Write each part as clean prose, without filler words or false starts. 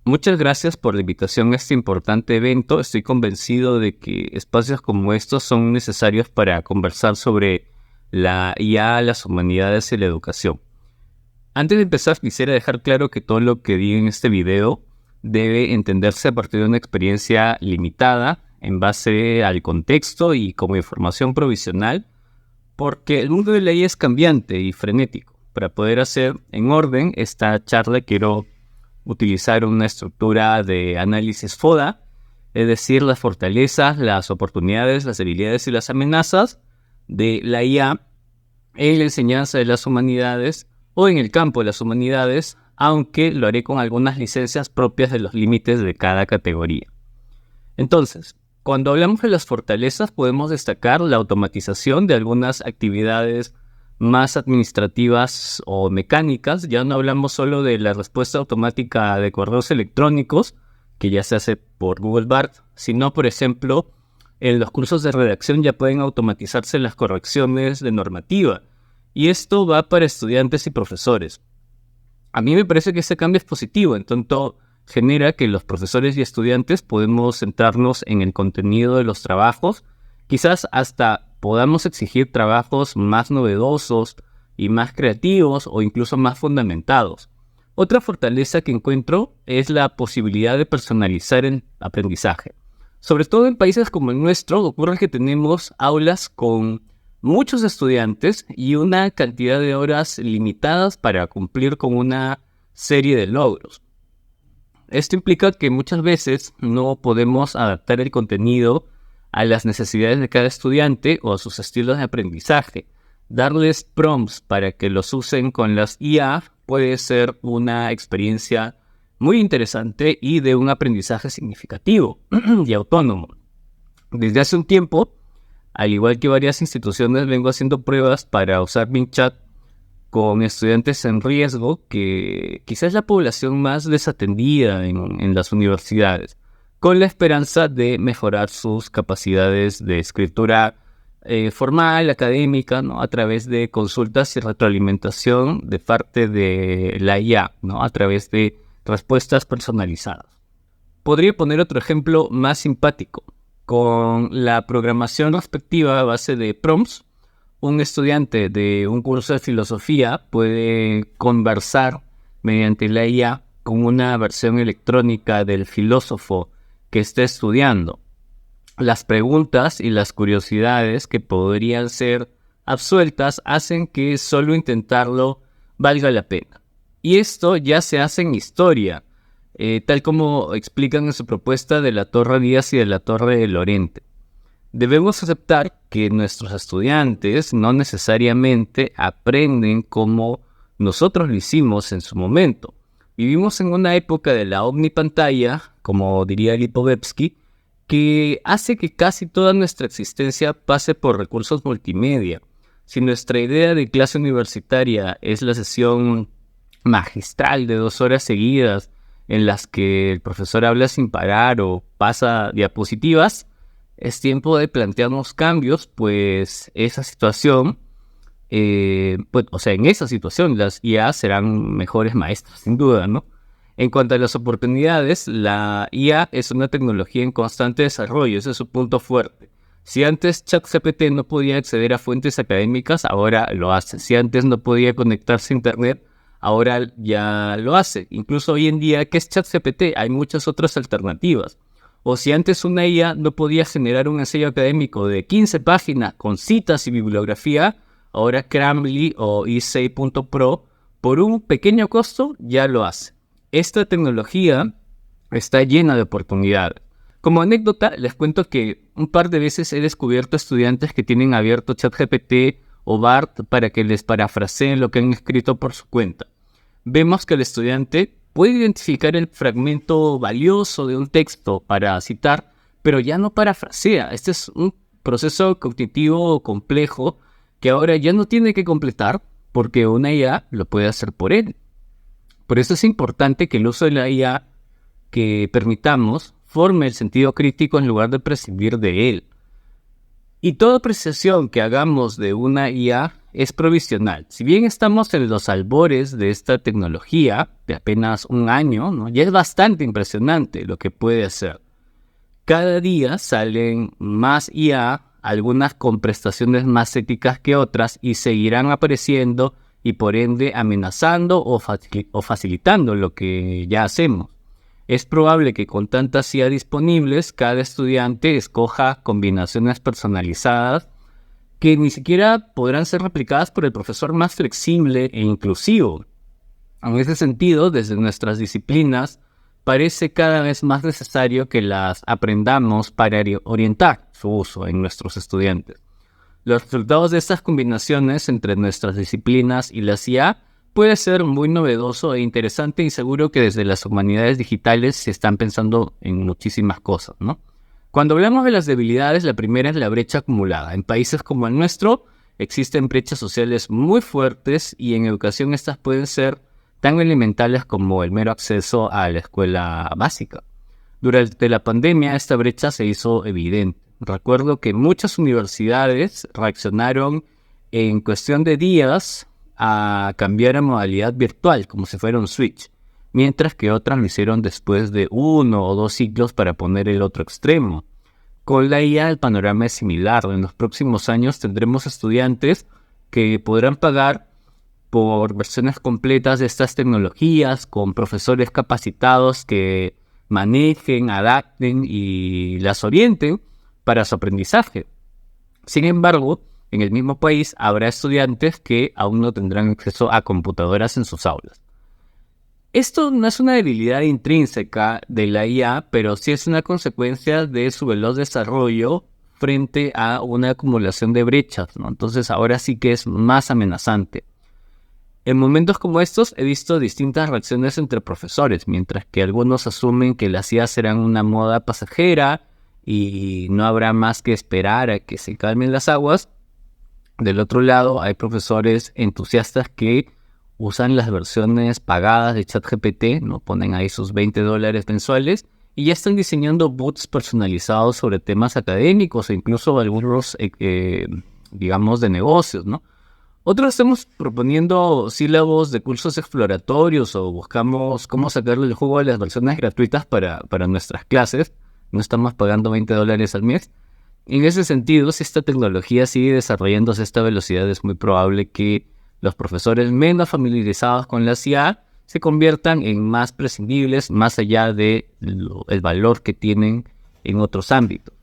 Muchas gracias por la invitación a este importante evento. Estoy convencido de que espacios como estos son necesarios para conversar sobre la IA, las humanidades y la educación. Antes de empezar, quisiera dejar claro que todo lo que diga en este video debe entenderse a partir de una experiencia limitada, en base al contexto y como información provisional, porque el mundo de la IA es cambiante y frenético. Para poder hacer en orden esta charla, quiero utilizar una estructura de análisis FODA, es decir, las fortalezas, las oportunidades, las debilidades y las amenazas de la IA en la enseñanza de las humanidades o en el campo de las humanidades, aunque lo haré con algunas licencias propias de los límites de cada categoría. Entonces, cuando hablamos de las fortalezas, podemos destacar la automatización de algunas actividades más administrativas o mecánicas. Ya no hablamos solo de la respuesta automática de correos electrónicos, que ya se hace por Google Bard, sino, por ejemplo, en los cursos de redacción ya pueden automatizarse las correcciones de normativa. Y esto va para estudiantes y profesores. A mí me parece que este cambio es positivo, en tanto genera que los profesores y estudiantes podemos centrarnos en el contenido de los trabajos, quizás hasta podamos exigir trabajos más novedosos y más creativos o incluso más fundamentados. Otra fortaleza que encuentro es la posibilidad de personalizar el aprendizaje. Sobre todo en países como el nuestro, ocurre que tenemos aulas con muchos estudiantes y una cantidad de horas limitadas para cumplir con una serie de logros. Esto implica que muchas veces no podemos adaptar el contenido a las necesidades de cada estudiante o a sus estilos de aprendizaje. Darles prompts para que los usen con las IA puede ser una experiencia muy interesante y de un aprendizaje significativo y autónomo. Desde hace un tiempo, al igual que varias instituciones, vengo haciendo pruebas para usar Bing Chat con estudiantes en riesgo, que quizás es la población más desatendida en las universidades, con la esperanza de mejorar sus capacidades de escritura formal, académica, ¿no? A través de consultas y retroalimentación de parte de la IA, ¿no? A través de respuestas personalizadas. Podría poner otro ejemplo más simpático. Con la programación respectiva a base de prompts, un estudiante de un curso de filosofía puede conversar mediante la IA con una versión electrónica del filósofo que esté estudiando. Las preguntas y las curiosidades que podrían ser absueltas hacen que solo intentarlo valga la pena. Y esto ya se hace en historia, tal como explican en su propuesta de la Torre Díaz y de la Torre de Lorente. Debemos aceptar que nuestros estudiantes no necesariamente aprenden como nosotros lo hicimos en su momento. Vivimos en una época de la omnipantalla, como diría Lipovetsky, que hace que casi toda nuestra existencia pase por recursos multimedia. Si nuestra idea de clase universitaria es la sesión magistral de 2 horas seguidas en las que el profesor habla sin parar o pasa diapositivas, es tiempo de plantearnos cambios, pues esa situación, en esa situación las IA serán mejores maestras, sin duda, ¿no? En cuanto a las oportunidades, la IA es una tecnología en constante desarrollo, ese es su punto fuerte. Si antes ChatGPT no podía acceder a fuentes académicas, ahora lo hace. Si antes no podía conectarse a Internet, ahora ya lo hace. Incluso hoy en día, ¿qué es ChatGPT? Hay muchas otras alternativas. O si antes una IA no podía generar un ensayo académico de 15 páginas con citas y bibliografía, ahora Cramly o Essay.pro, por un pequeño costo, ya lo hace. Esta tecnología está llena de oportunidades. Como anécdota, les cuento que un par de veces he descubierto estudiantes que tienen abierto ChatGPT o BART para que les parafraseen lo que han escrito por su cuenta. Vemos que el estudiante puede identificar el fragmento valioso de un texto para citar, pero ya no parafrasea. Este es un proceso cognitivo complejo que ahora ya no tiene que completar porque una IA lo puede hacer por él. Por eso es importante que el uso de la IA que permitamos forme el sentido crítico en lugar de prescindir de él. Y toda apreciación que hagamos de una IA es provisional. Si bien estamos en los albores de esta tecnología, de apenas un año, ¿no? Ya es bastante impresionante lo que puede hacer. Cada día salen más IA, algunas con prestaciones más éticas que otras, y seguirán apareciendo y por ende amenazando o facilitando lo que ya hacemos. Es probable que con tantas IA disponibles, cada estudiante escoja combinaciones personalizadas que ni siquiera podrán ser replicadas por el profesor más flexible e inclusivo. En ese sentido, desde nuestras disciplinas, parece cada vez más necesario que las aprendamos para orientar su uso en nuestros estudiantes. Los resultados de estas combinaciones entre nuestras disciplinas y la IA puede ser muy novedoso e interesante, y seguro que desde las humanidades digitales se están pensando en muchísimas cosas, ¿no? Cuando hablamos de las debilidades, la primera es la brecha acumulada. En países como el nuestro existen brechas sociales muy fuertes, y en educación estas pueden ser tan elementales como el mero acceso a la escuela básica. Durante la pandemia esta brecha se hizo evidente. Recuerdo que muchas universidades reaccionaron en cuestión de días a cambiar a modalidad virtual, como si fuera un switch, mientras que otras lo hicieron después de 1 o 2 ciclos para poner el otro extremo. Con la IA el panorama es similar. En los próximos años tendremos estudiantes que podrán pagar por versiones completas de estas tecnologías, con profesores capacitados que manejen, adapten y las orienten para su aprendizaje. Sin embargo, en el mismo país habrá estudiantes que aún no tendrán acceso a computadoras en sus aulas. Esto no es una debilidad intrínseca de la IA, pero sí es una consecuencia de su veloz desarrollo frente a una acumulación de brechas, ¿no? Entonces ahora sí que es más amenazante. En momentos como estos he visto distintas reacciones entre profesores, mientras que algunos asumen que las IA serán una moda pasajera y no habrá más que esperar a que se calmen las aguas. Del otro lado hay profesores entusiastas que usan las versiones pagadas de ChatGPT, ¿no? Ponen ahí sus $20 mensuales y ya están diseñando bots personalizados sobre temas académicos e incluso algunos, digamos, de negocios, ¿no? Otros estamos proponiendo sílabos de cursos exploratorios o buscamos cómo sacarle el jugo a las versiones gratuitas para nuestras clases. No estamos pagando $20 al mes. En ese sentido, si esta tecnología sigue desarrollándose a esta velocidad, es muy probable que los profesores menos familiarizados con la IA se conviertan en más prescindibles, más allá de el valor que tienen en otros ámbitos.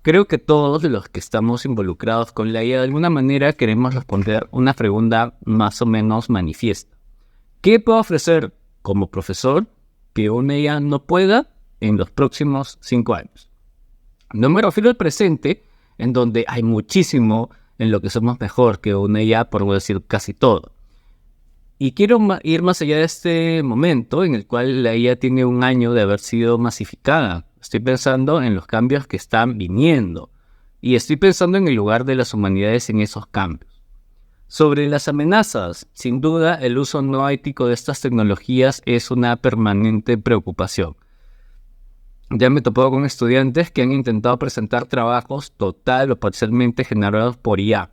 Creo que todos los que estamos involucrados con la IA de alguna manera queremos responder una pregunta más o menos manifiesta. ¿Qué puedo ofrecer como profesor que una IA no pueda en los próximos 5 años? No me refiero al presente, en donde hay muchísimo en lo que somos mejor que una IA, por decir casi todo. Y quiero ir más allá de este momento en el cual la IA tiene un año de haber sido masificada. Estoy pensando en los cambios que están viniendo y estoy pensando en el lugar de las humanidades en esos cambios. Sobre las amenazas, sin duda el uso no ético de estas tecnologías es una permanente preocupación. Ya me he topado con estudiantes que han intentado presentar trabajos total o parcialmente generados por IA.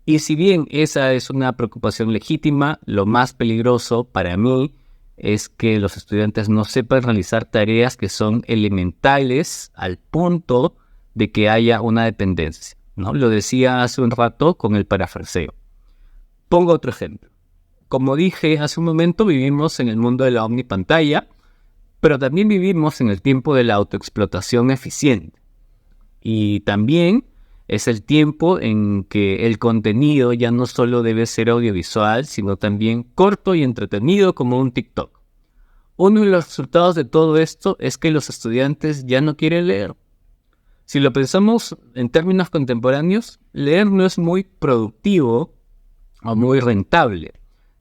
Y si bien esa es una preocupación legítima, lo más peligroso para mí es que los estudiantes no sepan realizar tareas que son elementales al punto de que haya una dependencia, ¿no? Lo decía hace un rato con el parafraseo. Pongo otro ejemplo. Como dije hace un momento, vivimos en el mundo de la omnipantalla, pero también vivimos en el tiempo de la autoexplotación eficiente. Y también es el tiempo en que el contenido ya no solo debe ser audiovisual, sino también corto y entretenido como un TikTok. Uno de los resultados de todo esto es que los estudiantes ya no quieren leer. Si lo pensamos en términos contemporáneos, leer no es muy productivo o muy rentable.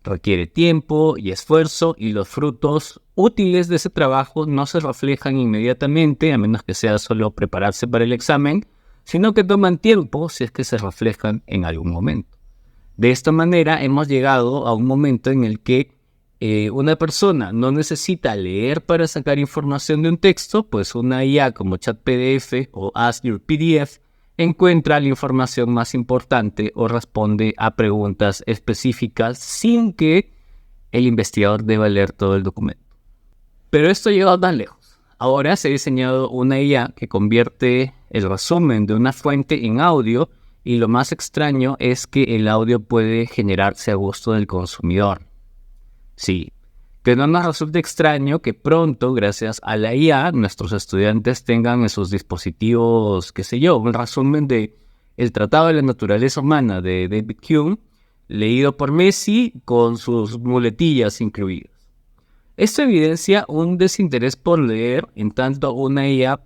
Requiere tiempo y esfuerzo, y los frutos útiles de ese trabajo no se reflejan inmediatamente, a menos que sea solo prepararse para el examen, sino que toman tiempo si es que se reflejan en algún momento. De esta manera hemos llegado a un momento en el que una persona no necesita leer para sacar información de un texto, pues una IA como ChatPDF o Ask Your PDF encuentra la información más importante o responde a preguntas específicas sin que el investigador deba leer todo el documento. Pero esto llega tan lejos. Ahora se ha diseñado una IA que convierte el resumen de una fuente en audio, y lo más extraño es que el audio puede generarse a gusto del consumidor. Sí, que no nos resulte extraño que pronto, gracias a la IA, nuestros estudiantes tengan en sus dispositivos, qué sé yo, un resumen de El Tratado de la Naturaleza Humana de David Hume, leído por Messi con sus muletillas incluidas. Esto evidencia un desinterés por leer, en tanto una IA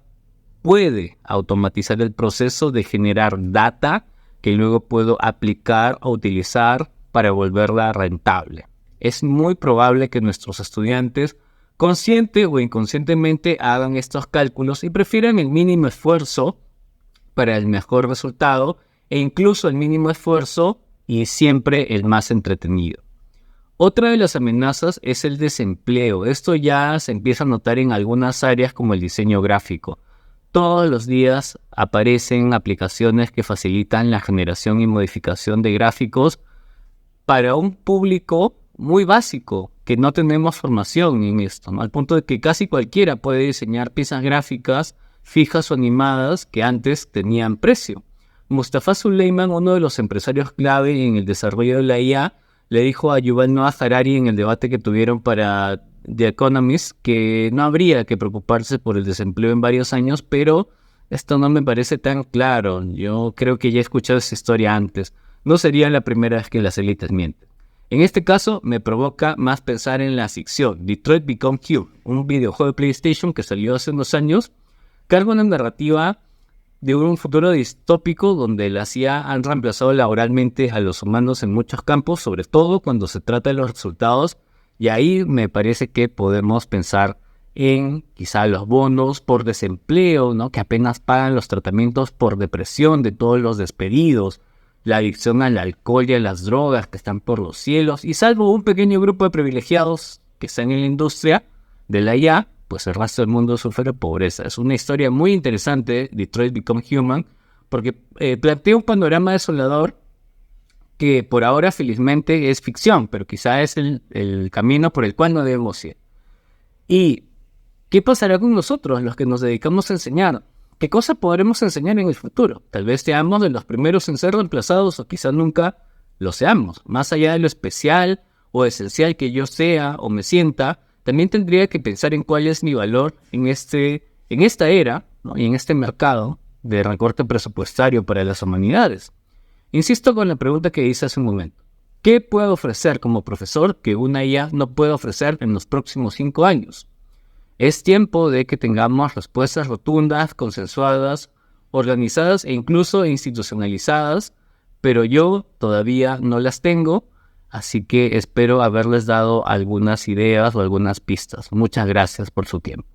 puede automatizar el proceso de generar data que luego puedo aplicar o utilizar para volverla rentable. Es muy probable que nuestros estudiantes, consciente o inconscientemente, hagan estos cálculos y prefieran el mínimo esfuerzo para el mejor resultado, e incluso el mínimo esfuerzo y siempre el más entretenido. Otra de las amenazas es el desempleo. Esto ya se empieza a notar en algunas áreas como el diseño gráfico. Todos los días aparecen aplicaciones que facilitan la generación y modificación de gráficos para un público muy básico, que no tenemos formación en esto, ¿no? Al punto de que casi cualquiera puede diseñar piezas gráficas fijas o animadas que antes tenían precio. Mustafa Suleyman, uno de los empresarios clave en el desarrollo de la IA, le dijo a Yuval Noah Harari en el debate que tuvieron para The Economist que no habría que preocuparse por el desempleo en varios años, pero esto no me parece tan claro. Yo creo que ya he escuchado esa historia antes. No sería la primera vez que las élites mienten. En este caso, me provoca más pensar en la ficción. Detroit Become Human, un videojuego de PlayStation que salió hace unos años, carga una narrativa de un futuro distópico donde las IA han reemplazado laboralmente a los humanos en muchos campos, sobre todo cuando se trata de los resultados, y ahí me parece que podemos pensar en quizá los bonos por desempleo, ¿no? Que apenas pagan los tratamientos por depresión de todos los despedidos, la adicción al alcohol y a las drogas que están por los cielos, y salvo un pequeño grupo de privilegiados que están en la industria de la IA, pues el resto del mundo sufre pobreza. Es una historia muy interesante, Detroit Become Human, porque plantea un panorama desolador que por ahora felizmente es ficción, pero quizá es el camino por el cual no debemos ir. ¿Y qué pasará con nosotros, los que nos dedicamos a enseñar? ¿Qué cosa podremos enseñar en el futuro? Tal vez seamos de los primeros en ser reemplazados o quizá nunca lo seamos. Más allá de lo especial o esencial que yo sea o me sienta, también tendría que pensar en cuál es mi valor en esta era, ¿no? Y en este mercado de recorte presupuestario para las humanidades. Insisto con la pregunta que hice hace un momento. ¿Qué puedo ofrecer como profesor que una IA no puede ofrecer en los próximos 5 años? Es tiempo de que tengamos respuestas rotundas, consensuadas, organizadas e incluso institucionalizadas, pero yo todavía no las tengo, así que espero haberles dado algunas ideas o algunas pistas. Muchas gracias por su tiempo.